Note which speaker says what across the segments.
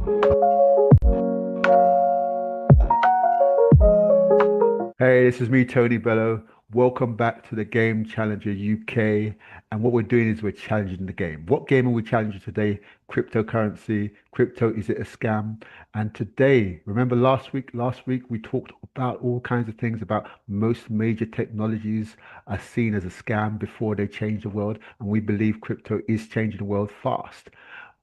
Speaker 1: Hey, this is me, Tony Bello. Welcome back to the Game Challenger UK. And what we're doing is we're challenging the game. What game are we challenging today? Cryptocurrency. Crypto, is it a scam? And today, remember last week we talked about all kinds of things about most major technologies are seen as a scam before they change the world. And we believe crypto is changing the world fast.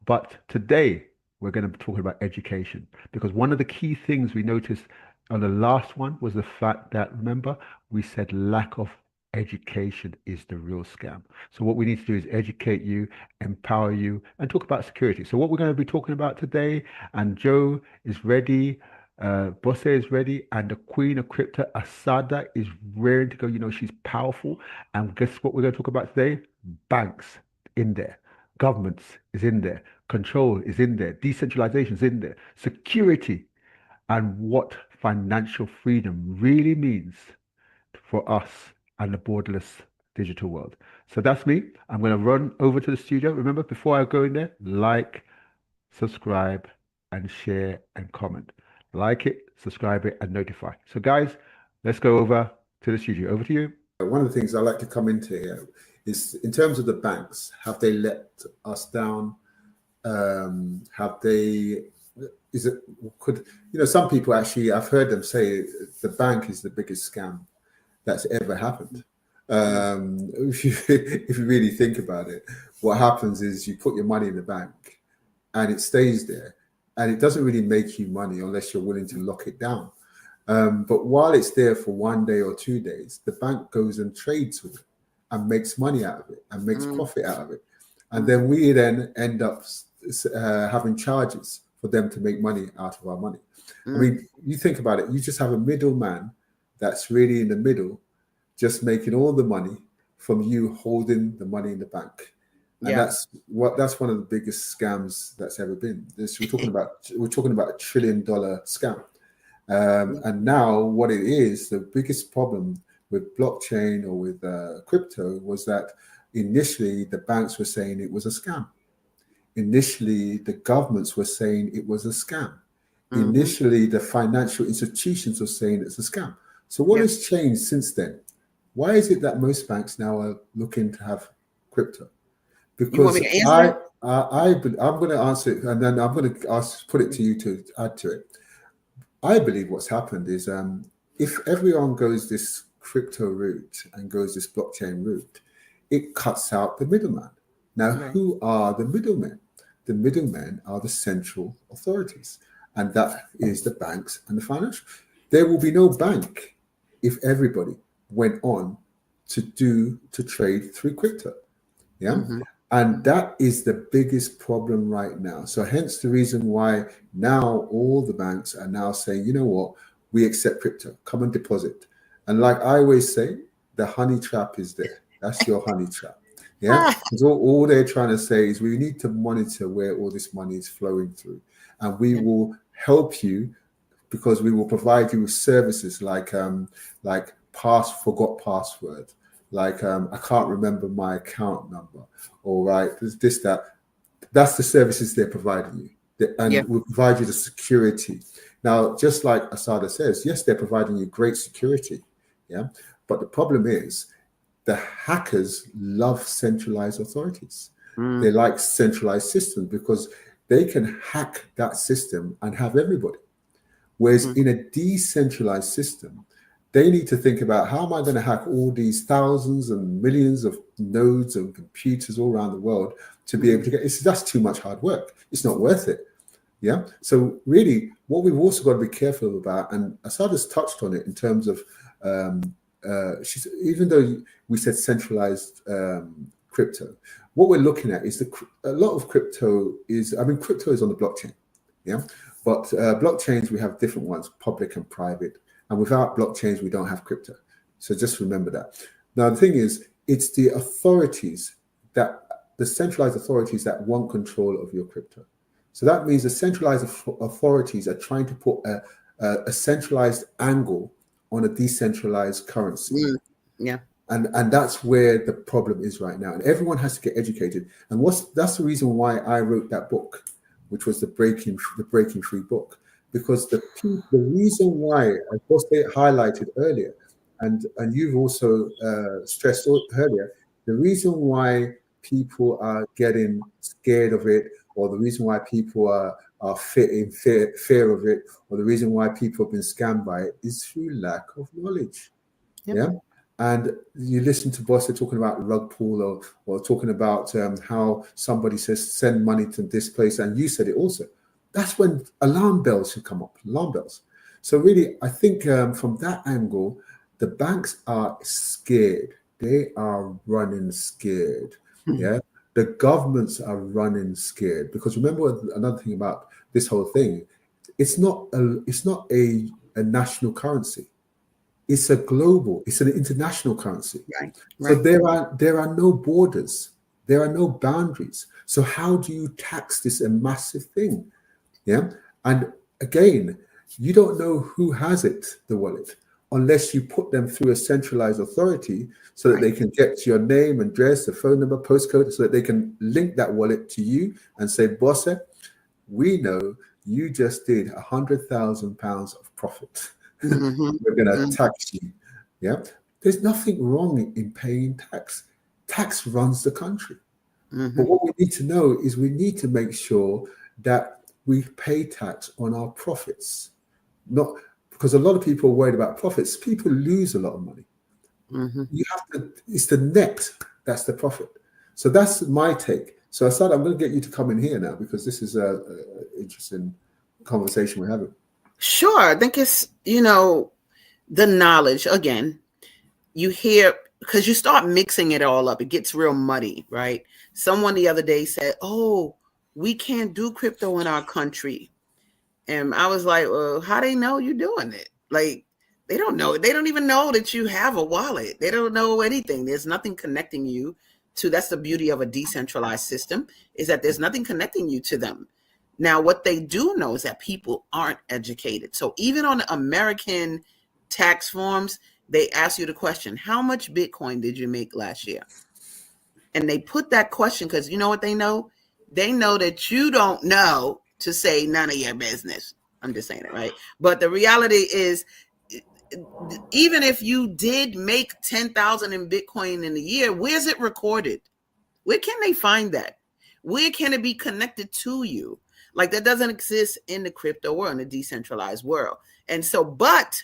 Speaker 1: But today, we're going to be talking about education because one of the key things we noticed on the last one was the fact that, remember, we said lack of education is the real scam. So, what we need to do is educate you, empower you, and talk about security. So, what we're going to be talking about today, and Joe is ready. Bosse is ready, and the Queen of Crypto, Asada, is ready to go. You know, she's powerful. And guess what we're going to talk about today? Banks in there, governments is in there, control is in there, decentralization is in there, security, and what financial freedom really means for us and the borderless digital world. So that's me. I'm going to run over to the studio. Remember, before I go in there, like, subscribe, and share and comment. Like it, subscribe it, and notify. So, guys, let's go over to the studio. Over to you.
Speaker 2: One of the things I like to come into here is in terms of the banks, have they let us down? Have they, is it, could, some people actually, I've heard them say the bank is the biggest scam that's ever happened. If you really think about it, what happens is you put your money in the bank and it stays there and it doesn't really make you money unless you're willing to lock it down. But while it's there for 1 day or 2 days, the bank goes and trades with it and makes money out of it and makes profit out of it. And then we then end up having charges for them to make money out of our money. I mean, you think about it, you just have a middleman that's really in the middle, just making all the money from you holding the money in the bank. And that's one of the biggest scams that's ever been. We're talking about $1 trillion scam. And now what it is, the biggest problem with blockchain or with crypto was that initially the banks were saying it was a scam. Initially, the governments were saying it was a scam. Initially, the financial institutions were saying it's a scam. So what has changed since then? Why is it that most banks now are looking to have crypto? Because I'm going to answer it, and then I'm going to put it to you to add to it. I believe what's happened is if everyone goes this crypto route and goes this blockchain route, it cuts out the middleman. Now, who are the middlemen? The middlemen are the central authorities, and that is the banks and the financial. There will be no bank if everybody went on to trade through crypto. And that is the biggest problem right now. So hence the reason why now all the banks are now saying, you know what, we accept crypto, come and deposit. And like I always say, the honey trap is there. That's your honey trap. Because all they're trying to say is we need to monitor where all this money is flowing through. And we will help you because we will provide you with services like forgot password, like I can't remember my account number, all right, that. That's the services they're providing you, and we'll provide you the security. Now, just like Asada says, yes, they're providing you great security, but the problem is the hackers love centralized authorities. They like centralized systems because they can hack that system and have everybody. Whereas in a decentralized system, they need to think about how am I going to hack all these thousands and millions of nodes and computers all around the world to be able to get that's too much hard work. It's not worth it. So really what we've also got to be careful about, and Asada's touched on it in terms of even though we said centralized crypto, what we're looking at is a lot of crypto is on the blockchain. But blockchains, we have different ones, public and private. And without blockchains, we don't have crypto. So just remember that. Now, the thing is, it's the centralized authorities that want control of your crypto. So that means the centralized authorities are trying to put a centralized angle on a decentralized currency. And that's where the problem is right now. And everyone has to get educated. And that's the reason why I wrote that book, which was the Breaking Free book, because the reason why, of course, they highlighted earlier, and you've also stressed earlier, the reason why people are getting scared of it, or the reason why people are fear of it, or the reason why people have been scammed by it is through lack of knowledge.
Speaker 3: Yep.
Speaker 2: Yeah. And you listen to Boss, they're talking about rug pull, or talking about how somebody says send money to this place, and you said it also. That's when alarm bells should come up, alarm bells. So really, I think from that angle, the banks are scared. They are running scared. Yeah. The governments are running scared, because remember another thing about this whole thing, it's not a national currency. It's it's an international currency.
Speaker 3: Right.
Speaker 2: So
Speaker 3: Right.
Speaker 2: there are no borders, there are no boundaries. So how do you tax this a massive thing? Yeah. And again, you don't know who has it, the wallet, unless you put them through a centralized authority so that
Speaker 3: Right.
Speaker 2: they can get your name, address, the phone number, postcode, so that they can link that wallet to you and say, Boss, we know you just did £100,000 of profit.
Speaker 3: Mm-hmm.
Speaker 2: We're going to
Speaker 3: Mm-hmm.
Speaker 2: tax you. Yeah. There's nothing wrong in paying tax. Tax runs the country. But
Speaker 3: Mm-hmm.
Speaker 2: what we need to know is we need to make sure that we pay tax on our profits. Not because a lot of people are worried about profits. People lose a lot of money.
Speaker 3: Mm-hmm.
Speaker 2: You have to, it's the net that's the profit. So that's my take. So Asad, I'm going to get you to come in here now, because this is a interesting conversation we're having.
Speaker 3: Sure. I think it's, the knowledge again. You hear, because you start mixing it all up, it gets real muddy, right? Someone the other day said, "Oh, we can't do crypto in our country," and I was like, "Well, how they know you're doing it? Like, they don't know. They don't even know that you have a wallet. They don't know anything. There's nothing connecting you to." That's the beauty of a decentralized system, is that there's nothing connecting you to them. Now, what they do know is that people aren't educated. So even on American tax forms, they ask you the question, how much Bitcoin did you make last year? And they put that question because you know what they know? They know that you don't know to say none of your business. I'm just saying it, right? But the reality is, even if you did make 10,000 in Bitcoin in a year, where's it recorded? Where can they find that? Where can it be connected to you? Like, that doesn't exist in the crypto world, in the decentralized world. And so, but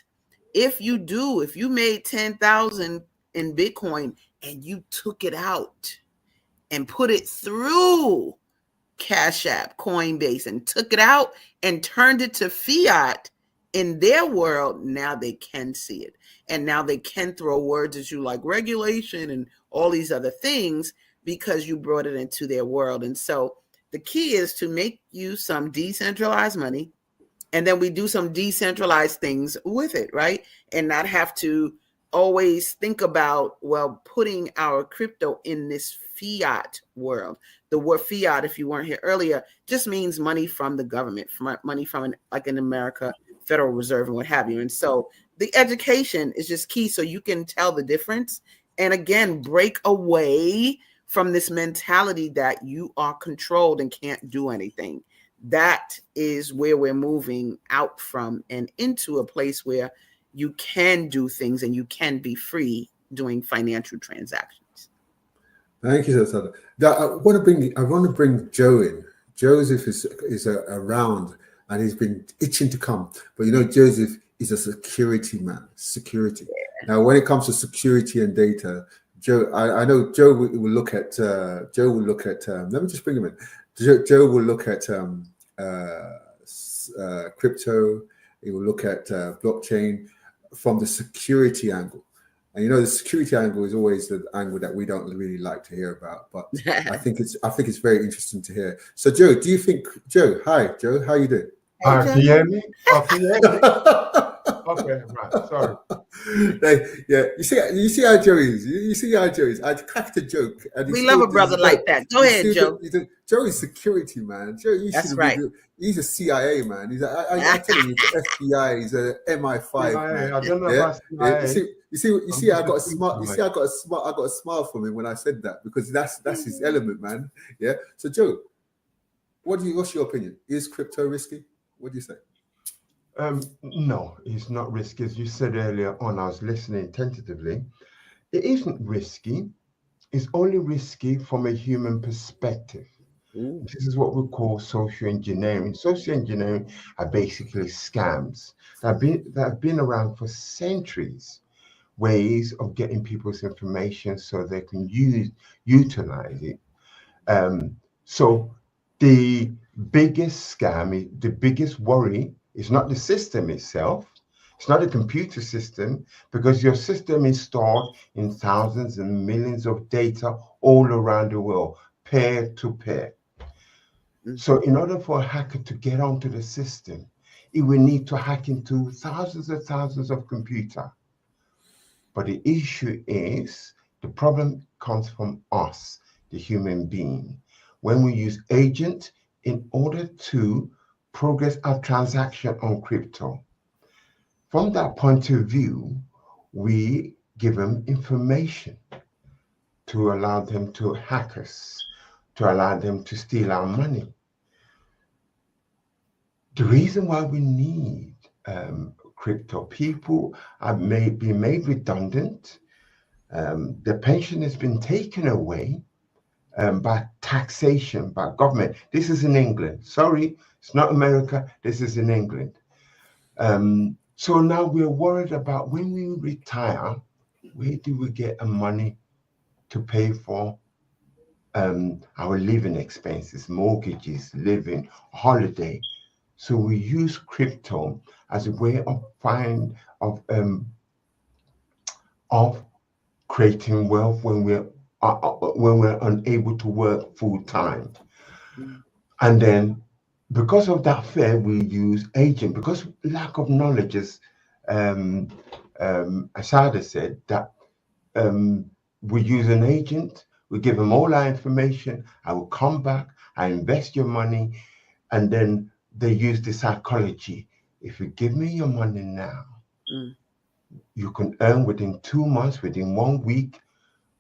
Speaker 3: if you made 10,000 in Bitcoin and you took it out and put it through Cash App, Coinbase, and took it out and turned it to fiat in their world, now they can see it. And now they can throw words at you like regulation and all these other things, because you brought it into their world. And so the key is to make you some decentralized money, and then we do some decentralized things with it, right? And not have to always think about, well, putting our crypto in this fiat world. The word fiat, if you weren't here earlier, just means money from the government, from money from like in America, Federal Reserve and what have you. And so the education is just key, so you can tell the difference. And again, break away from this mentality that you are controlled and can't do anything. That is where we're moving out from and into a place where you can do things and you can be free doing financial transactions.
Speaker 2: Thank you, Sada. I want to bring Joe in. Joseph is around, and he's been itching to come. But Joseph is a security man. Security. Now, when it comes to security and data, Joe, I know Joe will look at. Joe will look at. Let me just bring him in. Joe will look at crypto. He will look at blockchain from the security angle. And the security angle is always the angle that we don't really like to hear about, but I think it's very interesting to hear. So, Joe, Joe, hi, Joe, how you doing?
Speaker 3: Hey,
Speaker 4: Can you hear me? Oh, can you hear me? Okay, right. Sorry.
Speaker 2: Yeah, you see how Joe is. You see how Joe is. I cracked a joke, and
Speaker 3: we love a brother like that. Go ahead, Joe.
Speaker 2: Joe is security, man. Joe,
Speaker 3: that's right.
Speaker 2: He's a CIA man. I tell you, he's an FBI. He's a MI5 man.
Speaker 4: I don't know about CIA.
Speaker 2: You see, I got a smile. You see, I got a smile from him when I said that, because that's his element, man. Yeah. So, Joe, What's your opinion? Is crypto risky? What do you say?
Speaker 5: No, it's not risky. As you said earlier on, I was listening tentatively. It isn't risky. It's only risky from a human perspective.
Speaker 3: Ooh.
Speaker 5: This is what we call social engineering. Social engineering are basically scams that have been around for centuries, ways of getting people's information so they can utilize it. So the biggest scam, the biggest worry is not the system itself. It's not a computer system because your system is stored in thousands and millions of data all around the world, peer to peer. So in order for a hacker to get onto the system, it will need to hack into thousands of computers. But the issue is the problem comes from us, the human being. When we use agent in order to progress our transaction on crypto, from that point of view, we give them information to allow them to hack us, to allow them to steal our money. The reason why we need crypto, people have been made redundant. The pension has been taken away by taxation, by government. This is in England. Sorry, it's not America. This is in England. So now we're worried about when we retire, where do we get the money to pay for our living expenses, mortgages, living, holiday? So we use crypto as a way of creating wealth when we're unable to work full time. And then because of that fear, we use agent because lack of knowledge, as Asada said, that we use an agent, we give them all our information, I will come back, I invest your money, and then they use the psychology. If you give me your money now, you can earn within 2 months, within 1 week,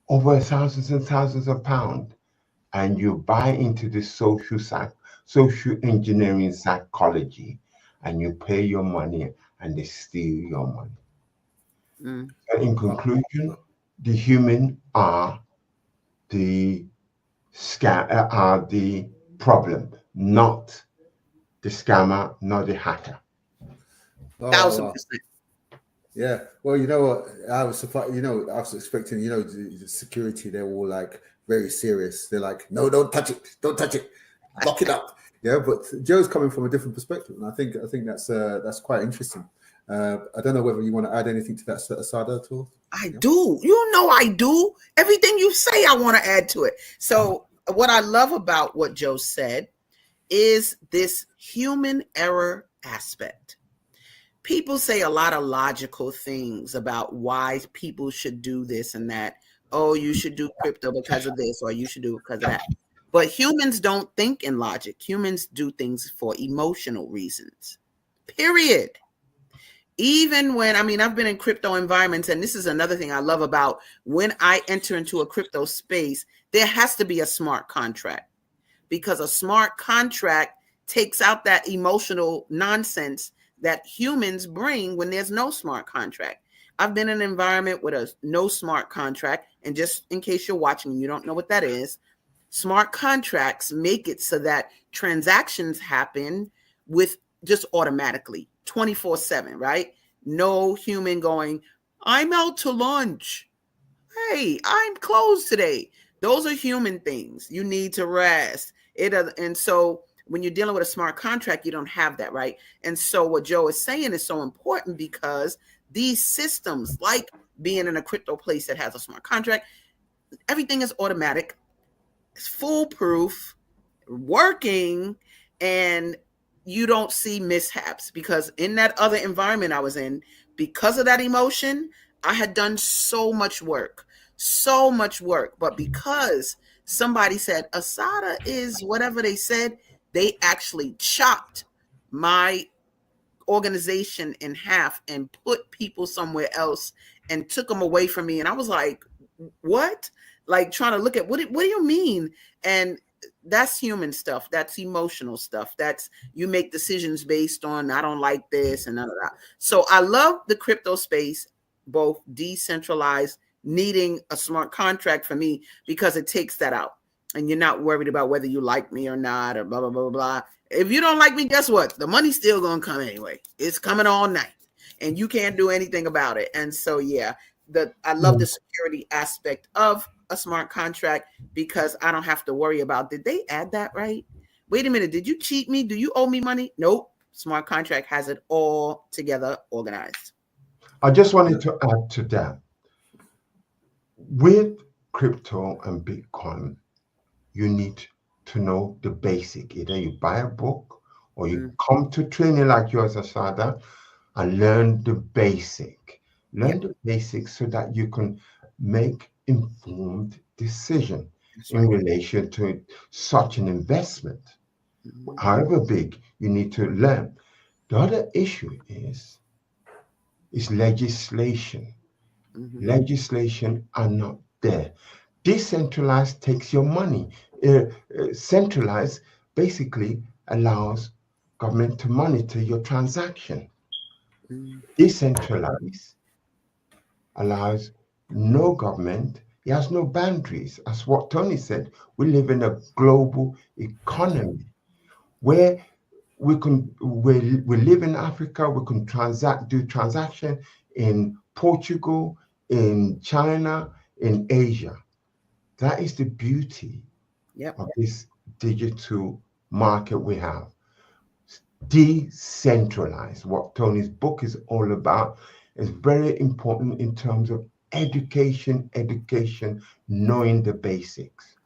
Speaker 5: over thousands and thousands of pounds. And you buy into this social engineering psychology, and you pay your money and they steal your money. So in conclusion, the human are the are the problem, not the scammer, not the hacker.
Speaker 2: Oh,
Speaker 3: 1,000%.
Speaker 2: yeah. Well, you know what? I was surprised. I was expecting. The security. They're all like very serious. They're like, no, don't touch it. Don't touch it. Lock it up. Yeah. But Joe's coming from a different perspective, and I think that's quite interesting. I don't know whether you want to add anything to that, Asada, at all.
Speaker 3: I do. I do. Everything you say, I want to add to it. So what I love about what Joe said is this human error aspect. People say a lot of logical things about why people should do this and that. Oh, you should do crypto because of this, or you should do it because of that. But humans don't think in logic. Humans do things for emotional reasons. Period. Even when, I've been in crypto environments, and this is another thing I love about when I enter into a crypto space, there has to be a smart contract, because a smart contract takes out that emotional nonsense that humans bring when there's no smart contract. I've been in an environment with a no smart contract, and just in case you're watching and you don't know what that is, smart contracts make it so that transactions happen with just automatically 24/7, right? No human going, I'm out to lunch. Hey, I'm closed today. Those are human things. You need to rest. And so when you're dealing with a smart contract, you don't have that, right? And so what Joe is saying is so important, because these systems, like being in a crypto place that has a smart contract, everything is automatic, it's foolproof, working, and you don't see mishaps. Because in that other environment I was in, because of that emotion, I had done so much work. But because somebody said Asada is whatever they said, they actually chopped my organization in half and put people somewhere else and took them away from me. And I was like, what? Like trying to look at what do you mean? And that's human stuff. That's emotional stuff. That's, you make decisions based on, I don't like this and none of that. So I love the crypto space, both decentralized, needing a smart contract for me, because it takes that out. And you're not worried about whether you like me or not, or blah, blah, blah, blah. If you don't like me, guess what? The money's still going to come anyway. It's coming all night and you can't do anything about it. And so, yeah, I love the security aspect of a smart contract, because I don't have to worry about, did they add that right? Wait a minute, did you cheat me? Do you owe me money? Nope. Smart contract has it all together organized.
Speaker 5: I just wanted to add to that. With crypto and Bitcoin, you need to know the basic. Either you buy a book or you come to training like yours, Asada, and learn the basic. Learn the basics so that you can make informed decision in relation to such an investment. However big, you need to learn. The other issue is legislation. Legislation are not there. Decentralized takes your money. Centralized basically allows government to monitor your transaction. Decentralized allows no government. It has no boundaries. As what Tony said, we live in a global economy where we live in Africa. We can do transaction in Portugal, in China, in Asia. That is the beauty of this digital market we have. Decentralized, what Tony's book is all about, is very important in terms of education, knowing the basics.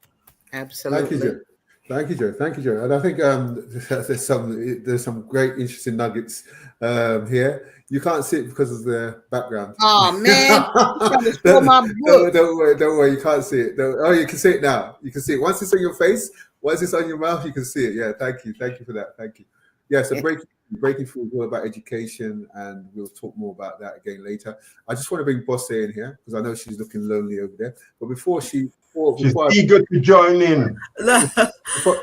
Speaker 3: Absolutely.
Speaker 2: Thank you, Joe. And I think there's some great interesting nuggets here. You can't see it because of the background.
Speaker 3: Oh man, I'm trying to show my book.
Speaker 2: Don't worry, you can't see it. You can see it now. You can see it. Once it's on your face, once it's on your mouth, you can see it. Yeah, thank you for that. Thank you. Yeah, so breaking through is all about education, and we'll talk more about that again later. I just want to bring Bosse in here because I know she's looking lonely over there. But before she's
Speaker 5: eager to join in.
Speaker 2: Before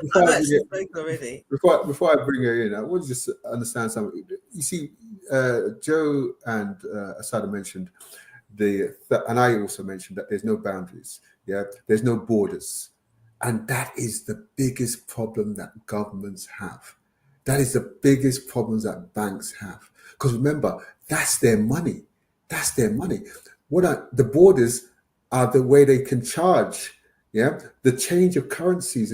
Speaker 2: I bring her in, I want to just understand something. You see, Joe and Asada mentioned and I also mentioned that there's no boundaries. Yeah, there's no borders, and that is the biggest problem that governments have. That is the biggest problems that banks have. Because remember, that's their money. That's their money. The borders are the way they can charge. Yeah, the change of currencies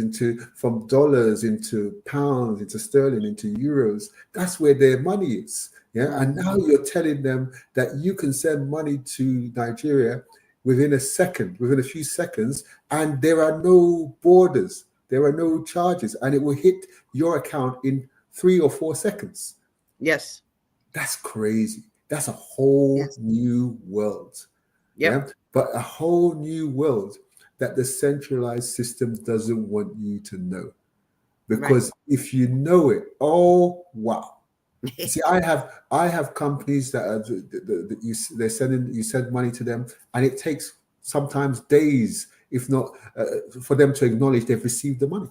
Speaker 2: from dollars into pounds, into sterling, into euros. That's where their money is. Yeah, and now you're telling them that you can send money to Nigeria within a few seconds, and there are no borders, there are no charges, and it will hit your account in 3 or 4 seconds.
Speaker 3: Yes.
Speaker 2: That's crazy. That's a whole new world. Yeah. But a whole new world that the centralized system doesn't want you to know. Because if you know it, oh wow. See, I have companies that you send money to them, and it takes sometimes days, if not for them to acknowledge they've received the money.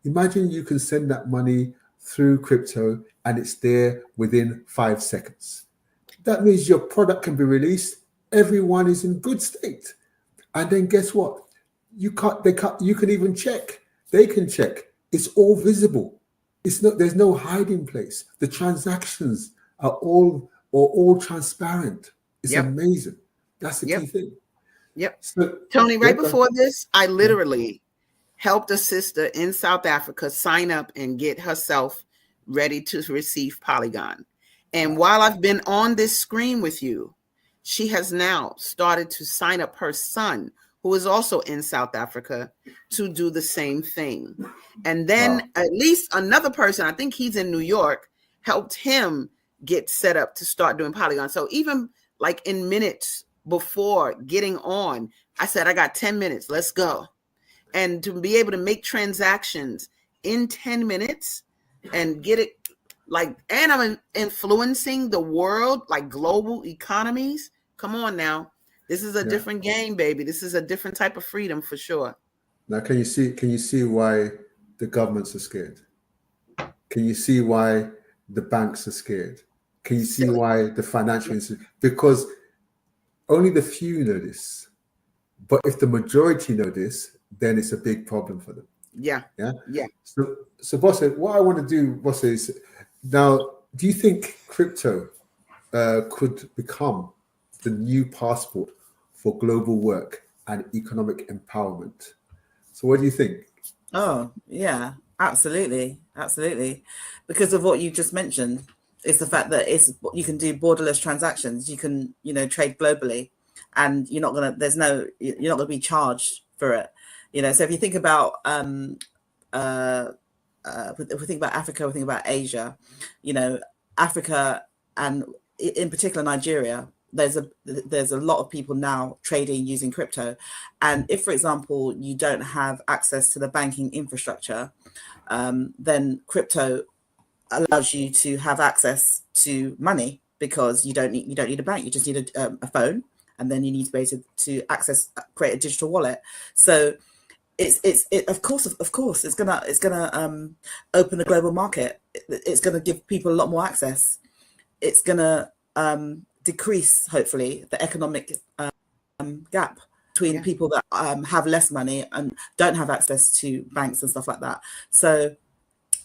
Speaker 2: Imagine you can send that money through crypto and it's there within 5 seconds. That means your product can be released. Everyone is in good state. And then guess what? You can even check. They can check. It's all visible. There's no hiding place. The transactions are all transparent. It's amazing. That's the key thing.
Speaker 3: So, Tony, right before this, I literally helped a sister in South Africa sign up and get herself ready to receive Polygon. And while I've been on this screen with you, she has now started to sign up her son, who is also in South Africa, to do the same thing. And then at least another person, I think he's in New York, helped him get set up to start doing Polygon. So even like in minutes before getting on, I said, I got 10 minutes, let's go. And to be able to make transactions in 10 minutes and get it and I'm influencing the world, like global economies. Come on now. This is a different game, baby. This is a different type of freedom for sure.
Speaker 2: Now, can you see why the governments are scared? Can you see why the banks are scared? Can you see
Speaker 3: Silly.
Speaker 2: why the financial institutions? Because only the few know this. But if the majority know this, then it's a big problem for them.
Speaker 3: Yeah.
Speaker 2: Yeah.
Speaker 3: Yeah.
Speaker 2: So boss, what I want to do, boss, is now. Do you think crypto could become the new passport for global work and economic empowerment? So, what do you think?
Speaker 6: Oh, yeah, absolutely. Absolutely. Because of what you just mentioned, is the fact that you can do borderless transactions. You can, trade globally, and you're not gonna be charged for it. So if you think about uh if we think about Africa, we think about Asia, you know, Africa, and in particular Nigeria, there's a lot of people now trading using crypto. And if, for example, you don't have access to the banking infrastructure, then crypto allows you to have access to money, because you don't need a bank. You just need a phone, and then you need to be able to create a digital wallet. So of course it's gonna open the global market. It's gonna give people a lot more access. It's gonna decrease, hopefully, the economic gap between
Speaker 3: Yeah.
Speaker 6: people that have less money and don't have access to banks and stuff like that. So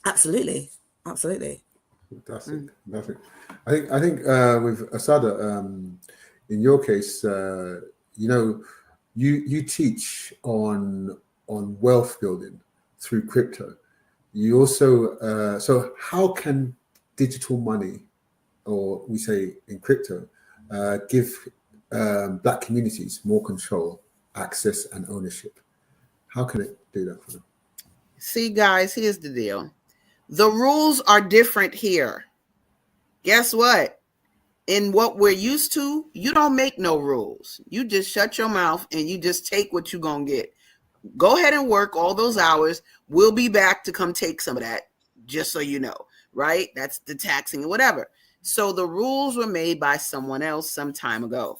Speaker 6: absolutely, absolutely.
Speaker 2: Fantastic,
Speaker 3: Mm.
Speaker 2: fantastic. I think with Asada, in your case, you teach on wealth building through crypto. You also so how can digital money, or we say in crypto, give black communities more control, access, and ownership? How can it do that for them?
Speaker 3: See, guys, here's the deal. The rules are different here. Guess what? In what we're used to, you don't make no rules. You just shut your mouth and you just take what you're going to get. Go ahead and work all those hours. We'll be back to come take some of that, just so you know, right? That's the taxing and whatever. So the rules were made by someone else some time ago.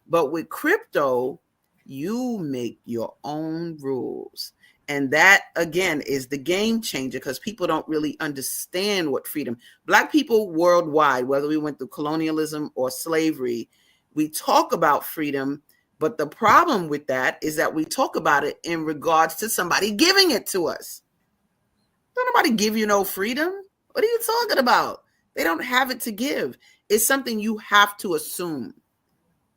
Speaker 3: But with crypto, you make your own rules. And that, again, is the game changer, because people don't really understand what freedom. Black people worldwide, whether we went through colonialism or slavery, we talk about freedom. But the problem with that is that we talk about it in regards to somebody giving it to us. Don't nobody give you no freedom. What are you talking about? They don't have it to give. It's something you have to assume.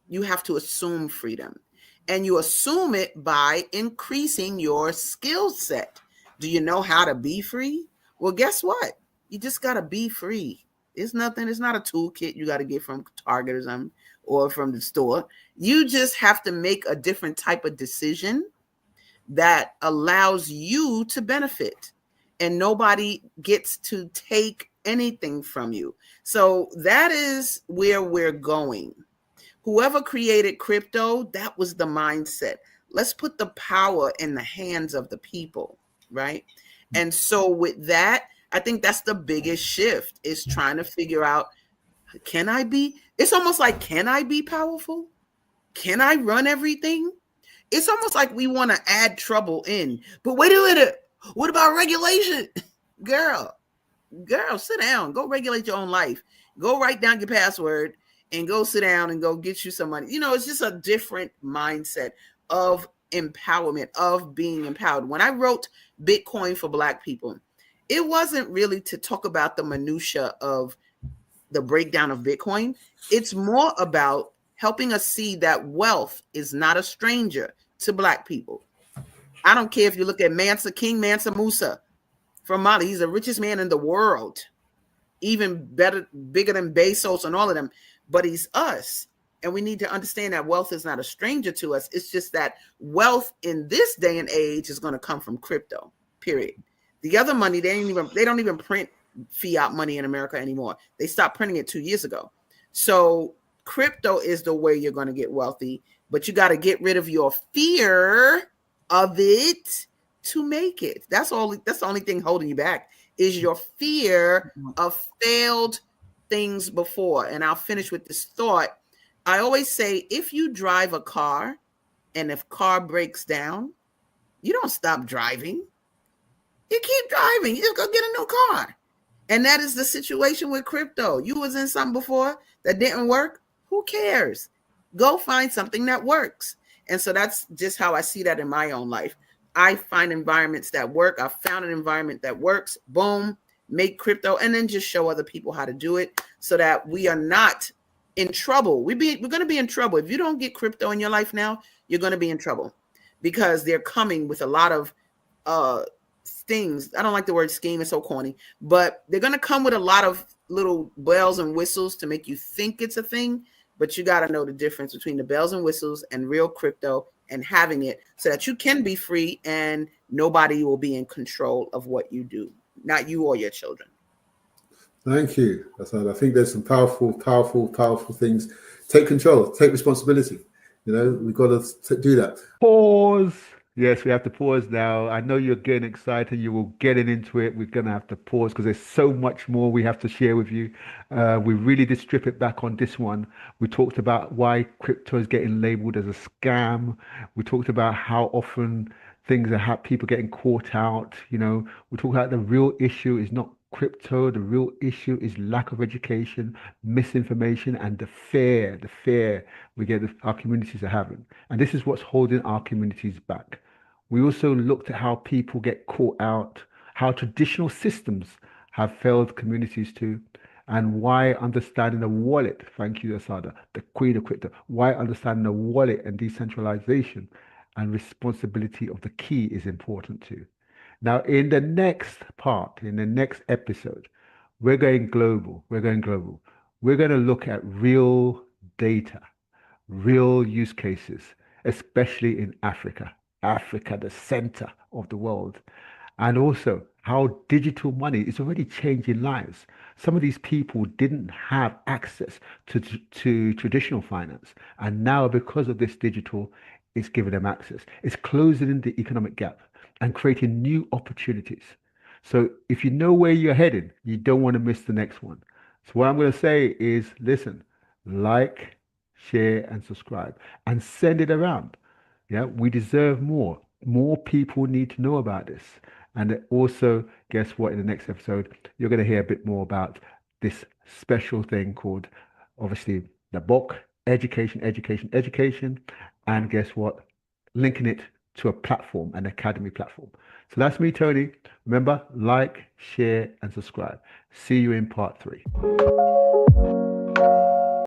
Speaker 3: You have to assume freedom, and you assume it by increasing your skill set. Do you know how to be free? Well, guess what? You just got to be free. It's nothing. It's not a toolkit you got to get from Target or something, or from the store. You just have to make a different type of decision that allows you to benefit, and nobody gets to take anything from you. So that is where we're going. Whoever created crypto, that was the mindset. Let's put the power in the hands of the people, right? And so with that, I think that's the biggest shift, is trying to figure out, can I be? It's almost like, can I be powerful? Can I run everything? It's almost like we want to add trouble in. But wait a minute. What about regulation? Girl, sit down. Go regulate your own life. Go write down your password and go sit down and go get you some money. It's just a different mindset of empowerment, of being empowered. When I wrote Bitcoin for Black people, it wasn't really to talk about the minutia of the breakdown of Bitcoin. It's more about helping us see that wealth is not a stranger to Black people. I don't care if you look at King Mansa Musa from Mali. He's the richest man in the world, even bigger than Bezos and all of them. But he's us. And we need to understand that wealth is not a stranger to us. It's just that wealth in this day and age is going to come from crypto, period. The other money, they don't even print fiat money in America anymore. They stopped printing it 2 years ago. So crypto is the way you're going to get wealthy, but you got to get rid of your fear of it to make it. That's the only thing holding you back, is your fear of failed things before. And I'll finish with this thought. I always say, if you drive a car and if car breaks down, You don't stop driving. You keep driving. You just go get a new car. And that is the situation with crypto. You was in something before that didn't work. Who cares? Go find something that works. And so that's just how I see that in my own life. I find environments that work. I found an environment that works. Boom, make crypto, and then just show other people how to do it so that we are not in trouble. We're going to be in trouble. If you don't get crypto in your life now, you're going to be in trouble because they're coming with a lot of things. I don't like the word scheme, it's so corny, but they're going to come with a lot of little bells and whistles to make you think it's a thing. But you got to know the difference between the bells and whistles and real crypto and having it so that you can be free and nobody will be in control of what you do, not you or your children.
Speaker 2: Thank you, Hassan. I think there's some powerful things. Take control, take responsibility. We've got to do that.
Speaker 1: Pause. Yes, we have to pause now. I know you're getting excited. You will getting into it. We're going to have to pause because there's so much more we have to share with you. We really did strip it back on this one. We talked about why crypto is getting labeled as a scam. We talked about how often things are people getting caught out. We talk about the real issue is not crypto. The real issue is lack of education, misinformation, and the fear we get our communities are having. And this is what's holding our communities back. We also looked at how people get caught out, how traditional systems have failed communities too, and why understanding the wallet, thank you, Asada, the queen of crypto, why understanding the wallet and decentralization and responsibility of the key is important too. Now, in the next part, in the next episode, we're going global. We're going to look at real data, real use cases, especially in Africa, the center of the world, and also how digital money is already changing lives. Some of these people didn't have access to traditional finance, and now because of this digital, it's giving them access. It's closing in the economic gap and creating new opportunities. So if you know where you're heading, you don't want to miss the next one. So what I'm going to say is, listen, like, share, and subscribe, and send it around. Yeah, we deserve more. More people need to know about this. And also, guess what? In the next episode, you're going to hear a bit more about this special thing called, obviously, the book, education. And guess what? Linking it to a platform, an academy platform. So that's me, Tony. Remember, like, share, and subscribe. See you in part 3.